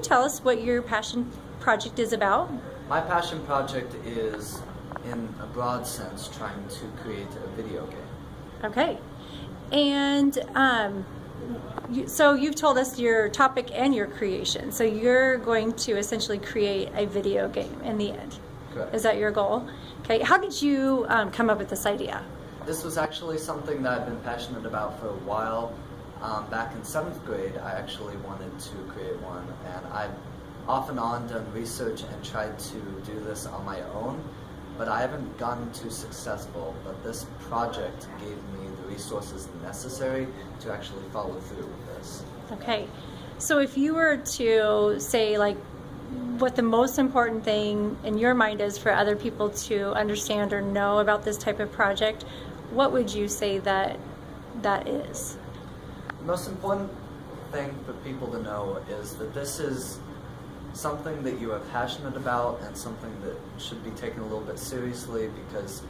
tell us what your passion project is about? My passion project is, in a broad sense, trying to create a video game. Okay. And so you've told us your topic and your creation. So you're going to essentially create a video game in the end. Correct. Is that your goal? Okay. How did you come up with this idea? This was actually something that I've been passionate about for a while. Back in 7th grade, I actually wanted to create one, and I've off and on done research and tried to do this on my own, but I haven't gotten too successful. But this project gave me the resources necessary to actually follow through with this. Okay. So if you were to say, like, what the most important thing in your mind is for other people to understand or know about this type of project, what would you say that is? The most important thing for people to know is that this is something that you are passionate about and something that should be taken a little bit seriously, because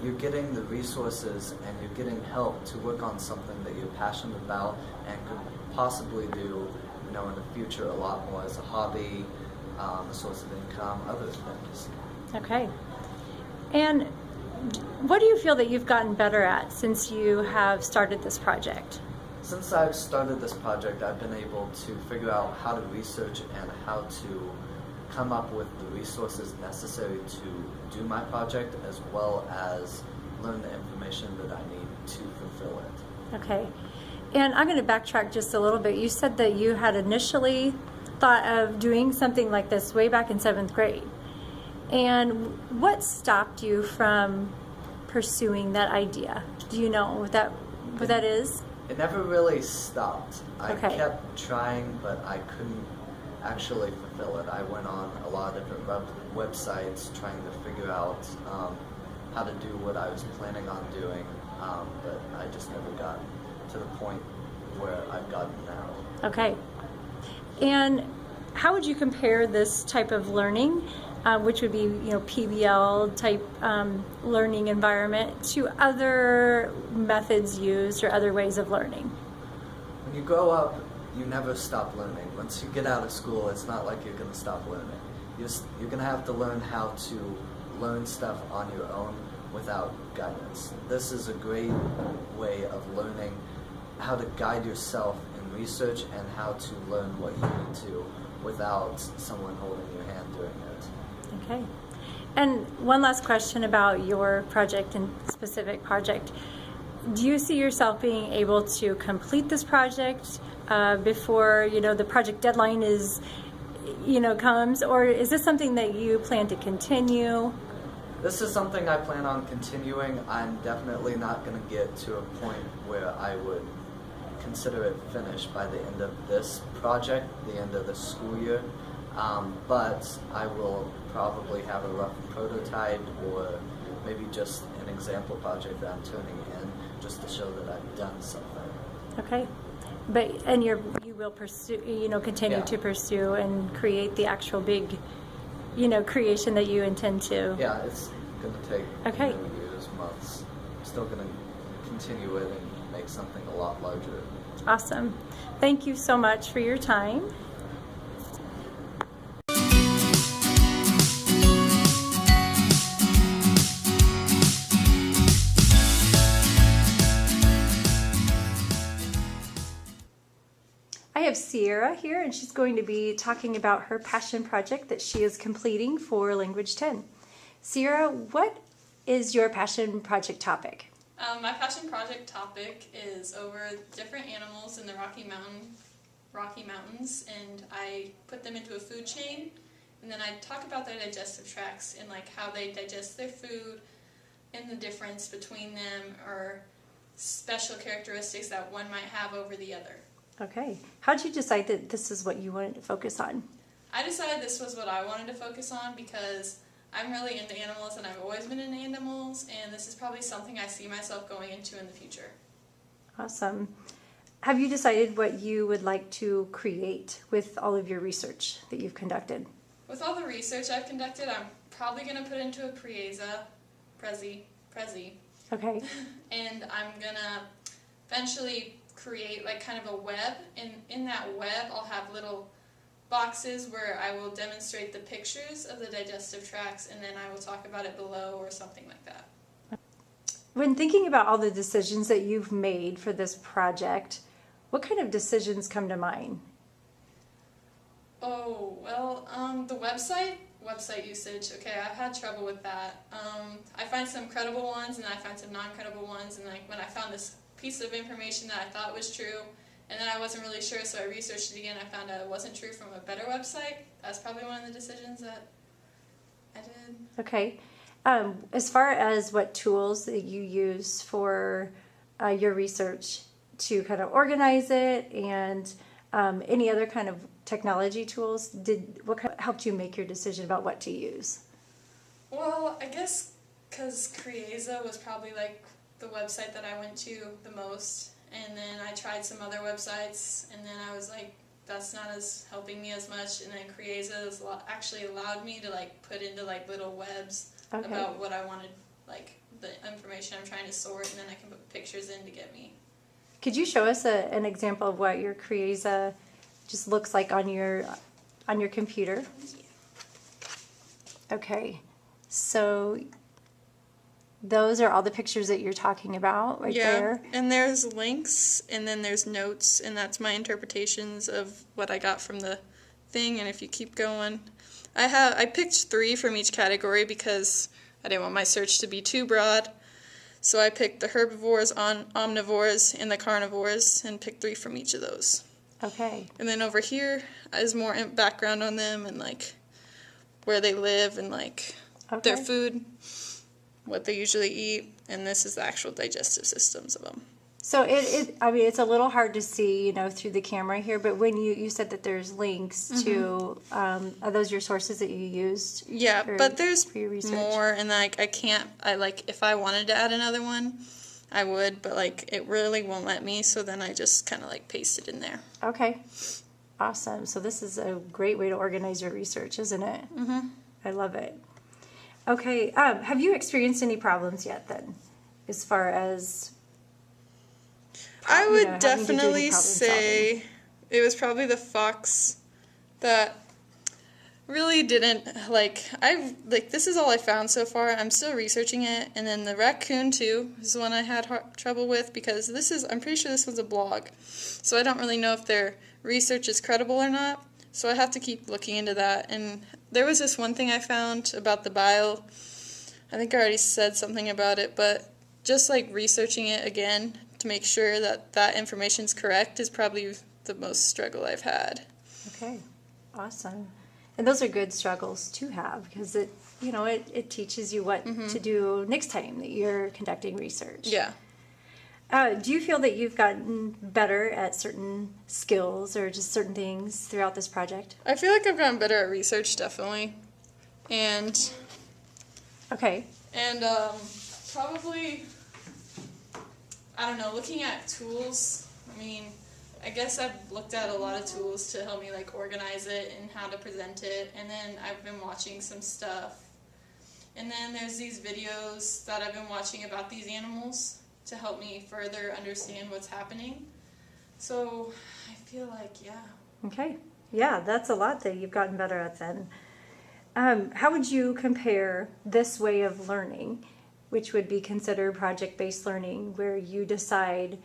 you're getting the resources and you're getting help to work on something that you're passionate about and could possibly do, in the future a lot more as a hobby, a source of income, other things. Okay. And what do you feel that you've gotten better at since you have started this project? Since I've started this project, I've been able to figure out how to research and how to come up with the resources necessary to do my project, as well as learn the information that I need to fulfill it. Okay. And I'm going to backtrack just a little bit. You said that you had initially thought of doing something like this way back in 7th grade. And what stopped you from pursuing that idea? Do you know what that is? It never really stopped. I Okay. kept trying, but I couldn't actually fulfill it. I went on a lot of different websites trying to figure out how to do what I was planning on doing, but I just never got to the point where I've gotten now. Okay. And how would you compare this type of learning, which would be PBL type learning environment, to other methods used or other ways of learning? When you grow up, you never stop learning. Once you get out of school, it's not like you're going to stop learning. You're going to have to learn how to learn stuff on your own without guidance. This is a great way of learning how to guide yourself in research and how to learn what you need to without someone holding your hand doing it. Okay. And one last question about your project and specific project. Do you see yourself being able to complete this project before the project deadline is comes, or is this something that you plan to continue? This is something I plan on continuing. I'm definitely not going to get to a point where I would consider it finished by the end of this project, the end of the school year, but I will probably have a rough prototype or maybe just an example project that I'm turning in just to show that I've done something. Okay. And you will pursue, continue to pursue and create the actual big, creation that you intend to. Yeah, it's going to take years, months. I'm still going to continue it and make something a lot larger. Awesome. Thank you so much for your time. I have Sierra here, and she's going to be talking about her passion project that she is completing for Language 10. Sierra, what is your passion project topic? My passion project topic is over different animals in the Rocky Mountains, and I put them into a food chain, and then I talk about their digestive tracts and like how they digest their food and the difference between them, or special characteristics that one might have over the other. Okay. How did you decide that this is what you wanted to focus on? I decided this was what I wanted to focus on because I'm really into animals and I've always been into animals, and this is probably something I see myself going into in the future. Awesome. Have you decided what you would like to create with all of your research that you've conducted? With all the research I've conducted, I'm probably going to put into a Prezi. Okay. And I'm going to eventually create like kind of a web, and in that web I'll have little boxes where I will demonstrate the pictures of the digestive tracts, and then I will talk about it below or something like that. When thinking about all the decisions that you've made for this project, what kind of decisions come to mind? Oh, well, the website usage, okay, I've had trouble with that. I find some credible ones and I find some non-credible ones, and like when I found this piece of information that I thought was true, and then I wasn't really sure, so I researched it again, I found out it wasn't true from a better website. That's probably one of the decisions that I did. Okay. As far as what tools that you use for your research to kind of organize it, and any other kind of technology tools, what helped you make your decision about what to use? Well, I guess because Creasa was probably like the website that I went to the most, and then I tried some other websites, and then I was like, that's not as helping me as much, and then Creasa actually allowed me to like put into like little webs about what I wanted, like the information I'm trying to sort, and then I can put pictures in to get me. Could you show us an example of what your Creasa just looks like on your computer? Okay, so those are all the pictures that you're talking about right there. Yeah, and there's links, and then there's notes, and that's my interpretations of what I got from the thing. And if you keep going, I picked 3 from each category because I didn't want my search to be too broad. So I picked the herbivores, omnivores, and the carnivores, and picked 3 from each of those. Okay. And then over here is more background on them and like where they live and like their food, what they usually eat, and this is the actual digestive systems of them. So I mean, it's a little hard to see, through the camera here, but when you said that there's links to, are those your sources that you used? Yeah, but there's for your research? more, and like if I wanted to add another one, I would, but like it really won't let me, so then I just kind of like paste it in there. Okay, awesome. So this is a great way to organize your research, isn't it? Mm-hmm. I love it. Okay, have you experienced any problems yet then, as far as... I would definitely say it was probably the fox that really didn't, this is all I found so far. I'm still researching it. And then the raccoon, too, is the one I had trouble with because I'm pretty sure this was a blog. So I don't really know if their research is credible or not. So I have to keep looking into that. And there was this one thing I found about the bile. I think I already said something about it, but just like researching it again to make sure that information's correct is probably the most struggle I've had. Okay, awesome. And those are good struggles to have because it teaches you what to do next time that you're conducting research. Yeah. Do you feel that you've gotten better at certain skills or just certain things throughout this project? I feel like I've gotten better at research, definitely. And probably, I don't know, looking at tools. I mean, I guess I've looked at a lot of tools to help me like organize it and how to present it, and then I've been watching some stuff. And then there's these videos that I've been watching about these animals to help me further understand what's happening. So I feel like, yeah. Okay. Yeah, that's a lot that you've gotten better at then. How would you compare this way of learning, which would be considered project-based learning, where you decide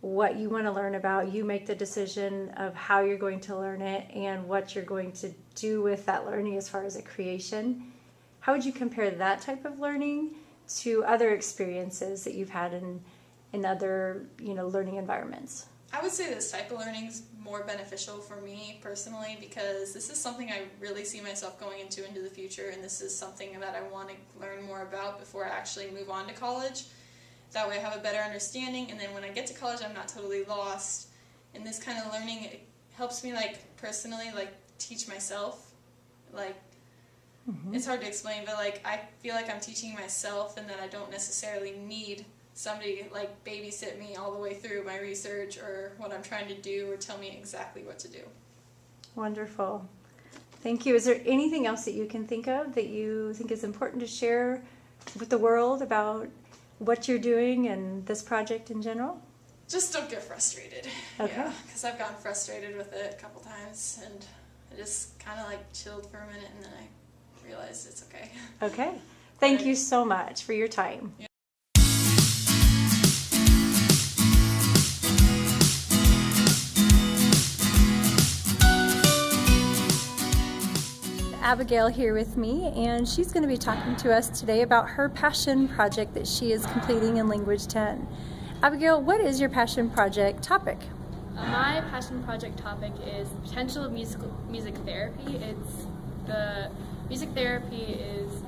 what you want to learn about, you make the decision of how you're going to learn it and what you're going to do with that learning as far as a creation? How would you compare that type of learning to other experiences that you've had in other learning environments? I would say this type of learning is more beneficial for me personally because this is something I really see myself going into the future, and this is something that I want to learn more about before I actually move on to college. That way I have a better understanding, and then when I get to college I'm not totally lost. And this kind of learning, it helps me personally teach myself. It's hard to explain, but I feel like I'm teaching myself and that I don't necessarily need somebody babysit me all the way through my research or what I'm trying to do or tell me exactly what to do. Wonderful. Thank you. Is there anything else that you can think of that you think is important to share with the world about what you're doing and this project in general? Just don't get frustrated. Okay. Yeah, because I've gotten frustrated with it a couple times, and I just kind of like chilled for a minute and then I realized it's okay. Okay. Thank you so much for your time. Yeah. Abigail here with me, and she's going to be talking to us today about her passion project that she is completing in Language 10. Abigail, what is your passion project topic? My passion project topic is potential of music therapy. The music therapy is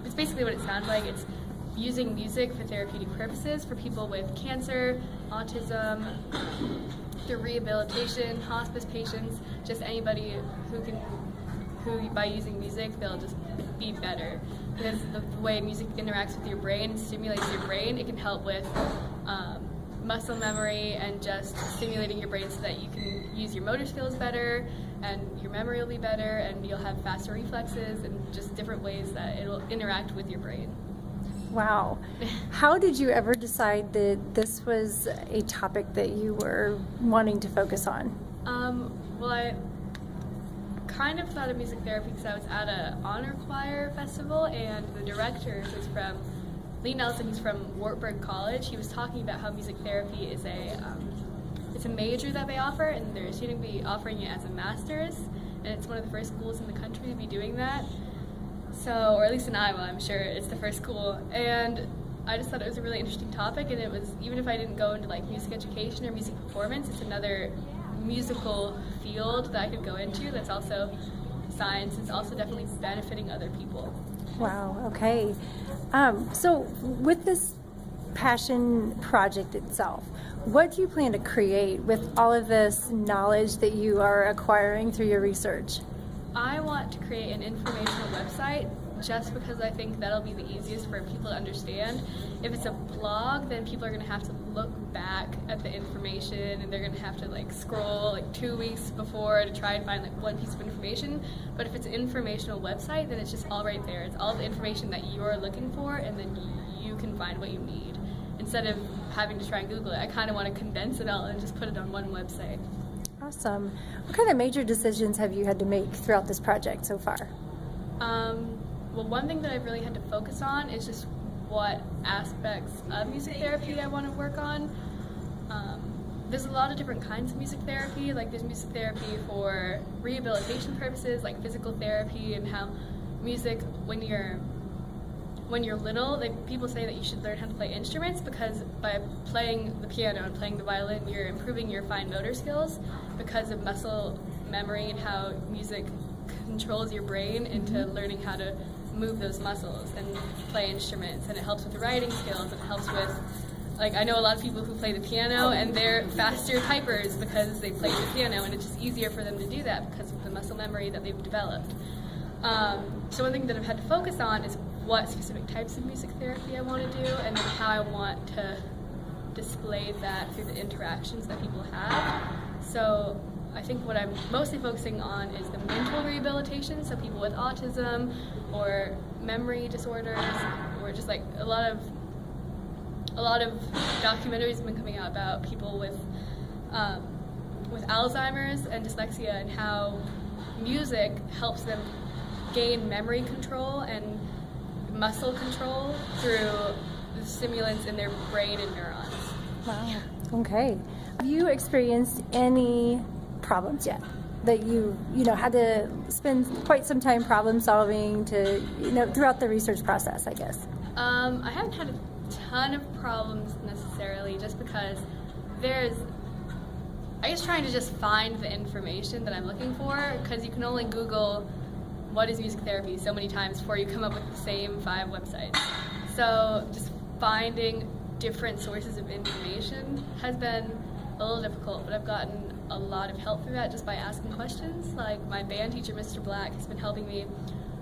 it's basically what it sounds like. It's using music for therapeutic purposes for people with cancer, autism, through rehabilitation, hospice patients, just anybody who by using music, they'll just be better. Because the way music interacts with your brain and stimulates your brain, it can help with muscle memory and just stimulating your brain so that you can use your motor skills better and your memory will be better and you'll have faster reflexes and just different ways that it'll interact with your brain. Wow. How did you ever decide that this was a topic that you were wanting to focus on? Well, I kind of thought of music therapy because I was at an honor choir festival and the director was from Lee Nelson. He's from Wartburg College. He was talking about how music therapy is it's a major that they offer, and they're soon to be offering it as a master's, and it's one of the first schools in the country to be doing that. So, or at least in Iowa, I'm sure it's the first school. And I just thought it was a really interesting topic, and it was, even if I didn't go into like music education or music performance, it's another musical field that I could go into that's also science. It's also definitely benefiting other people. Wow, okay. So with this passion project itself, what do you plan to create with all of this knowledge that you are acquiring through your research? I want to create an informational website just because I think that'll be the easiest for people to understand. If it's a blog, then people are going to have to look back at the information and they're going to have to like scroll like 2 weeks before to try and find like one piece of information. But if it's an informational website, then it's just all right there. It's all the information that you're looking for, and then you can find what you need. Instead of having to try and Google it, I kind of want to condense it all and just put it on one website. Awesome. What kind of major decisions have you had to make throughout this project so far? Well, one thing that I've really had to focus on is just what aspects of music therapy I want to work on. There's a lot of different kinds of music therapy. Like there's music therapy for rehabilitation purposes, like physical therapy, and how music, when you're little, like people say that you should learn how to play instruments because by playing the piano and playing the violin, you're improving your fine motor skills because of muscle memory and how music controls your brain into learning how to move those muscles and play instruments. And it helps with writing skills. It helps with, like, I know a lot of people who play the piano and they're faster typers because they play the piano, and it's just easier for them to do that because of the muscle memory that they've developed. So one thing that I've had to focus on is what specific types of music therapy I want to do, and then how I want to display that through the interactions that people have. So I think what I'm mostly focusing on is the mental rehabilitation, so people with autism or memory disorders, or just like a lot of documentaries have been coming out about people with Alzheimer's and dyslexia, and how music helps them gain memory control and muscle control through the stimulants in their brain and neurons. Wow. Okay. Have you experienced any problems yet that you had to spend quite some time problem solving to throughout the research process, I guess? I haven't had a ton of problems necessarily, just because I guess trying to just find the information that I'm looking for, because you can only Google what is music therapy so many times before you come up with the same 5 websites. So just finding different sources of information has been a little difficult, but I've gotten a lot of help through that just by asking questions. Like my band teacher, Mr. Black, has been helping me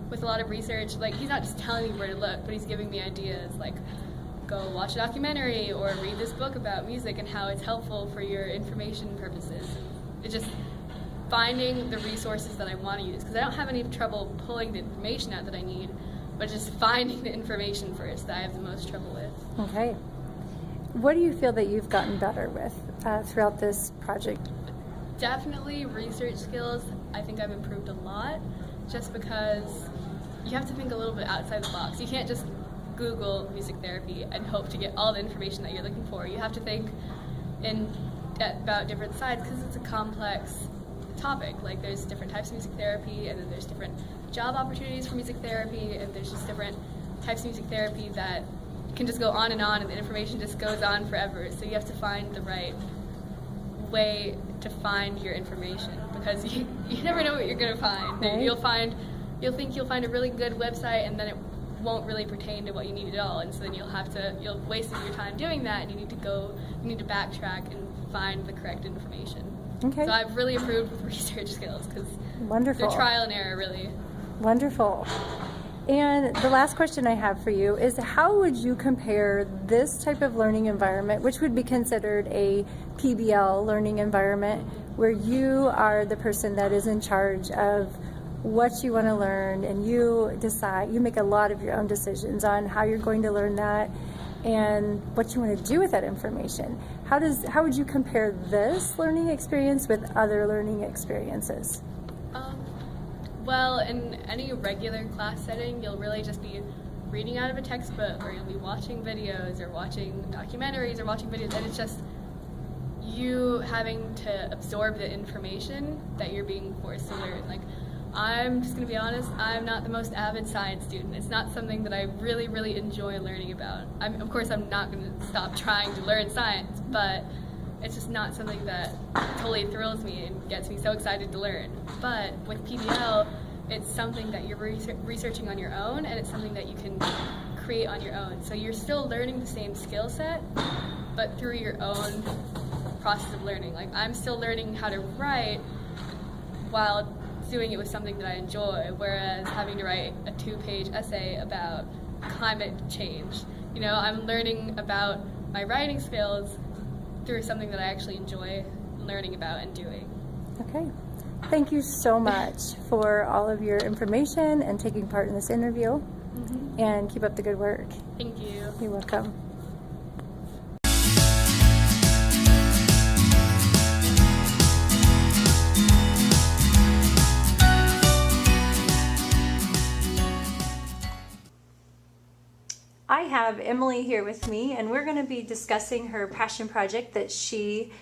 with a lot of research. Like he's not just telling me where to look, but he's giving me ideas like go watch a documentary or read this book about music and how it's helpful for your information purposes. It's just finding the resources that I want to use, because I don't have any trouble pulling the information out that I need, but just finding the information first that I have the most trouble with. Okay. What do you feel that you've gotten better with throughout this project? Definitely research skills I think I've improved a lot, just because you have to think a little bit outside the box. You can't just Google music therapy and hope to get all the information that you're looking for. You have to think about different sides, because it's a complex topic. Like, there's different types of music therapy, and then there's different job opportunities for music therapy, and there's just different types of music therapy that can just go on, and the information just goes on forever. So you have to find the right way to find your information, because you never know what you're going to find. Right. You'll think you'll find a really good website, and then it won't really pertain to what you need at all, and so then you'll waste your time doing that, and you need to backtrack and find the correct information. Okay. So I've really improved with research skills, because Wonderful. they're trial and error, really. Wonderful. And the last question I have for you is, how would you compare this type of learning environment, which would be considered a PBL learning environment, where you are the person that is in charge of what you want to learn, and you make a lot of your own decisions on how you're going to learn that and what you want to do with that information. How would you compare this learning experience with other learning experiences? Well, in any regular class setting, you'll really just be reading out of a textbook, or you'll be watching videos, or watching documentaries, or watching videos, and it's just you having to absorb the information that you're being forced to learn. Like, I'm just going to be honest, I'm not the most avid science student. It's not something that I really, really enjoy learning about. Of course, I'm not going to stop trying to learn science, but it's just not something that totally thrills me and gets me so excited to learn. But with PBL, it's something that you're researching on your own, and it's something that you can create on your own. So you're still learning the same skill set, but through your own process of learning. Like, I'm still learning how to write while doing it with something that I enjoy, whereas having to write a 2-page essay about climate change, I'm learning about my writing skills through something that I actually enjoy learning about and doing. Okay. Thank you so much for all of your information and taking part in this interview. Mm-hmm. And keep up the good work. Thank you. You're welcome. I have Emily here with me, and we're going to be discussing her passion project that she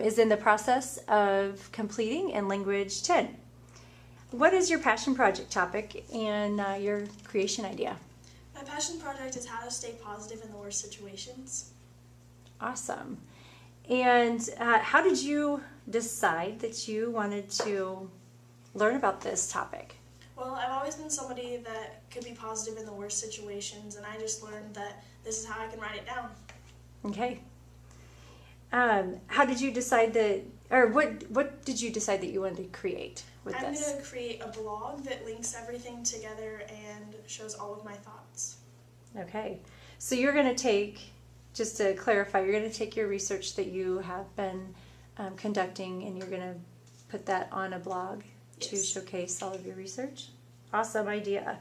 is in the process of completing in Language 10. What is your passion project topic and your creation idea? My passion project is how to stay positive in the worst situations. Awesome. And how did you decide that you wanted to learn about this topic? Well, I've always been somebody that could be positive in the worst situations, and I just learned that this is how I can write it down. Okay. How did you decide that, or what did you decide that you wanted to create with I'm this? going to create a blog that links everything together and shows all of my thoughts. Okay. So you're going to take, just to clarify, you're going to take your research that you have been conducting, and you're going to put that on a blog to Yes. showcase all of your research? Awesome idea.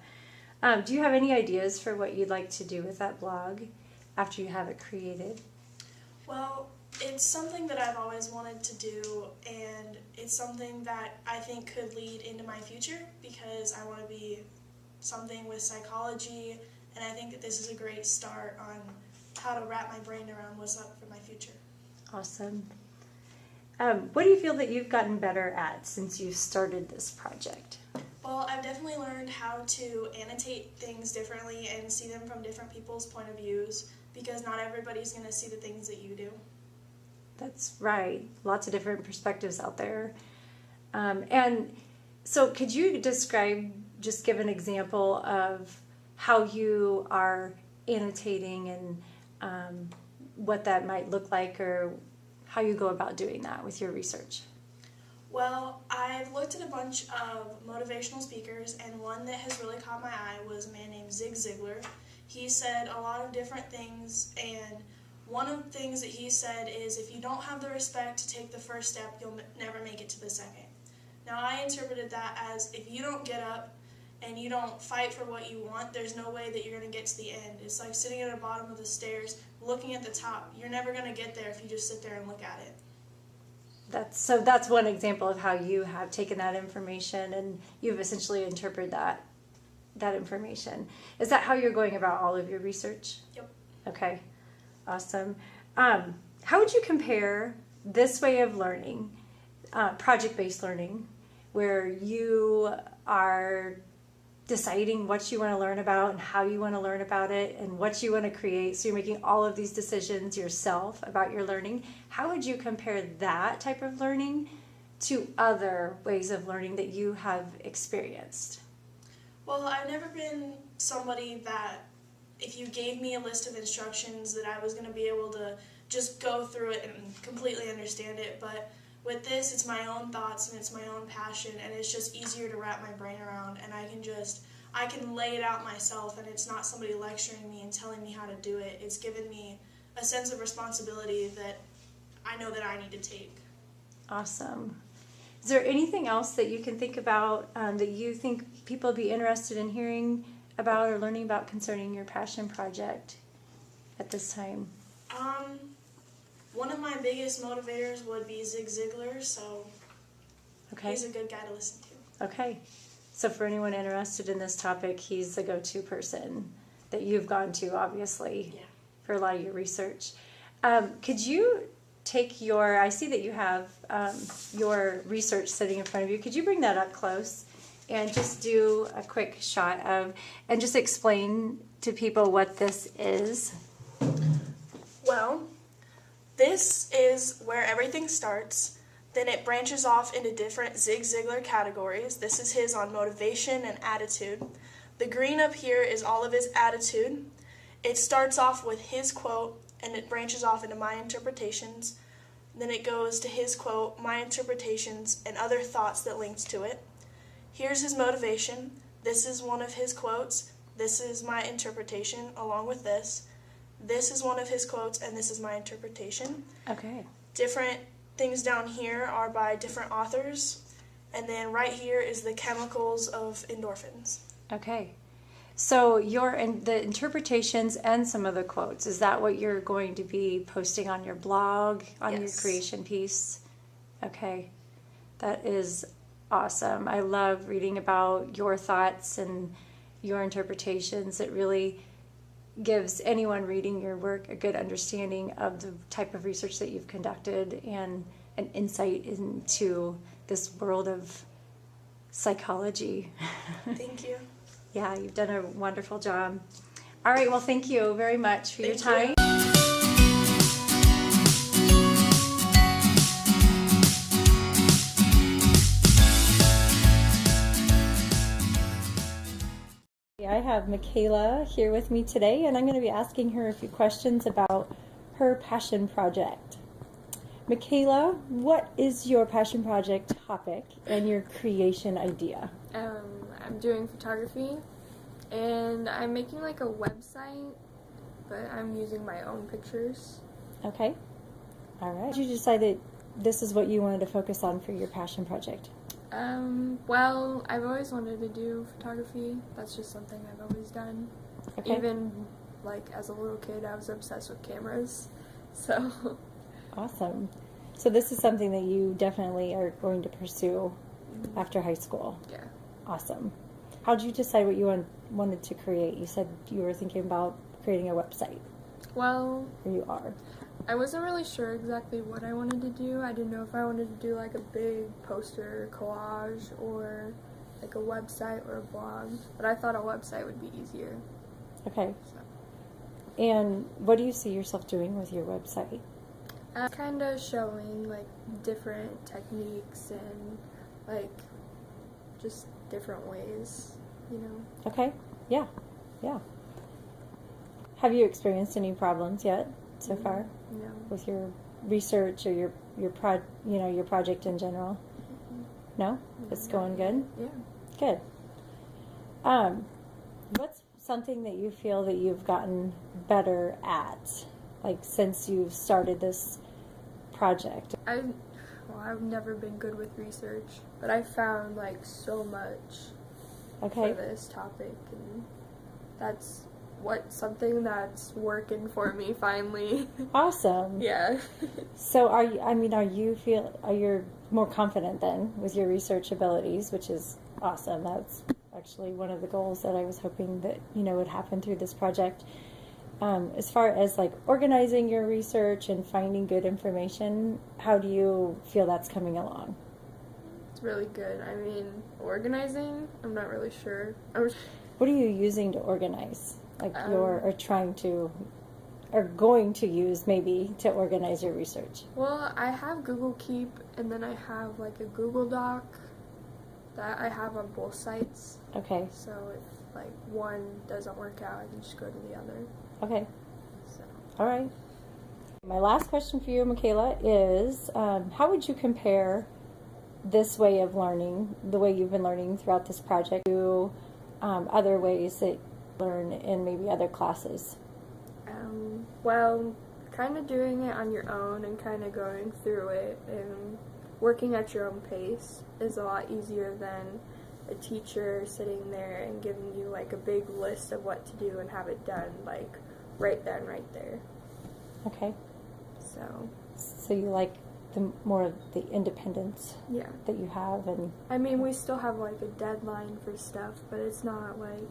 Do you have any ideas for what you'd like to do with that blog after you have it created? Well, it's something that I've always wanted to do, and it's something that I think could lead into my future, because I want to be something with psychology, and I think that this is a great start on how to wrap my brain around what's up for my future. Awesome. What do you feel that you've gotten better at since you started this project? Well, I've definitely learned how to annotate things differently and see them from different people's point of views, because not everybody's going to see the things that you do. That's right. Lots of different perspectives out there. And so could you describe, just give an example of how you are annotating and what that might look like, or how you go about doing that with your research? Well, I've looked at a bunch of motivational speakers, and one that has really caught my eye was a man named Zig Ziglar. He said a lot of different things, and one of the things that he said is, if you don't have the respect to take the first step, you'll never make it to the second. Now, I interpreted that as, if you don't get up and you don't fight for what you want, there's no way that you're going to get to the end. It's like sitting at the bottom of the stairs, looking at the top. You're never going to get there if you just sit there and look at it. That's one example of how you have taken that information and you've essentially interpreted that information. Is that how you're going about all of your research? Yep. Okay, awesome. How would you compare this way of learning, project-based learning, where you are deciding what you want to learn about and how you want to learn about it and what you want to create, so you're making all of these decisions yourself about your learning? How would you compare that type of learning to other ways of learning that you have experienced? Well, I've never been somebody that if you gave me a list of instructions that I was going to be able to just go through it and completely understand it. But with this, it's my own thoughts and it's my own passion, and it's just easier to wrap my brain around, and I can lay it out myself, and it's not somebody lecturing me and telling me how to do it. It's given me a sense of responsibility that I know that I need to take. Awesome. Is there anything else that you can think about that you think people would be interested in hearing about or learning about concerning your passion project at this time? One of my biggest motivators would be Zig Ziglar, so Okay. he's a good guy to listen to. Okay. So for anyone interested in this topic, he's the go-to person that you've gone to, obviously, Yeah. for a lot of your research. Could you take I see that you have your research sitting in front of you. Could you bring that up close and just do a quick shot and just explain to people what this is? Well, this is where everything starts. Then it branches off into different Zig Ziglar categories. This is his on motivation and attitude. The green up here is all of his attitude. It starts off with his quote, and it branches off into my interpretations. Then it goes to his quote, my interpretations, and other thoughts that links to it. Here's his motivation. This is one of his quotes. This is my interpretation along with this. This is one of his quotes, and this is my interpretation. Okay. Different things down here are by different authors. And then right here is the chemicals of endorphins. Okay. So the interpretations and some of the quotes, is that what you're going to be posting on your blog, on your Yes. creation piece? Okay. That is awesome. I love reading about your thoughts and your interpretations. It really gives anyone reading your work a good understanding of the type of research that you've conducted and an insight into this world of psychology. Thank you. Yeah, you've done a wonderful job. All right, well, thank you very much for your Thank you. time. I have Michaela here with me today, and I'm going to be asking her a few questions about her passion project. Michaela, what is your passion project topic and your creation idea? I'm doing photography, and I'm making like a website, but I'm using my own pictures. Okay. All right. Did you decide that this is what you wanted to focus on for your passion project? Well, I've always wanted to do photography. That's just something I've always done. Okay. Even like as a little kid, I was obsessed with cameras. So Awesome. So this is something that you definitely are going to pursue after high school. yeah. Awesome. How did you decide what you wanted to create? You said you were thinking about creating a website. Well, Or you are. I wasn't really sure exactly what I wanted to do. I didn't know if I wanted to do like a big poster collage or like a website or a blog, but I thought a website would be easier. Okay. So. And what do you see yourself doing with your website? Kind of showing like different techniques and like just different ways, you know. Okay. Yeah. Yeah. Have you experienced any problems yet so far No. with your research or your project in general? No? It's going good? Yeah. Good. What's something that you feel that you've gotten better at, like since you've started this project? I've never been good with research, but I found like so much Okay. for this topic, and that's something that's working for me finally. Awesome. Yeah. So are you more confident then with your research abilities, which is awesome. That's actually one of the goals that I was hoping that, would happen through this project. As far as like organizing your research and finding good information, how do you feel that's coming along? It's really good. I mean, organizing, I'm not really sure. What are you using to organize? Like or going to use maybe to organize your research? Well, I have Google Keep, and then I have like a Google Doc that I have on both sites. Okay. So if like one doesn't work out, I can just go to the other. Okay. So. All right. My last question for you, Michaela, is how would you compare this way of learning, the way you've been learning throughout this project, to other ways that you learn in maybe other classes? Well, kind of doing it on your own and kind of going through it and working at your own pace is a lot easier than a teacher sitting there and giving you like a big list of what to do and have it done like right then, right there. Okay. So you like more of the independence yeah. that you have, and I mean, we still have like a deadline for stuff, but it's not like,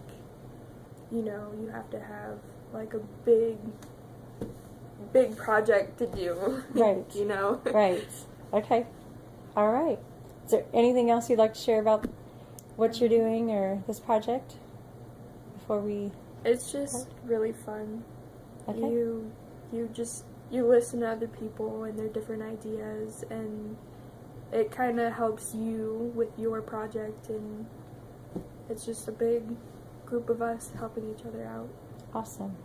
you have to have like a big project to do. Right. Right. Okay. All right. Is there anything else you'd like to share about what you're doing or this project before we... It's just really fun. Okay. You listen to other people and their different ideas, and it kind of helps you with your project, and it's just a big group of us helping each other out. Awesome.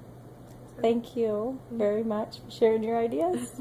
Thank you very much for sharing your ideas.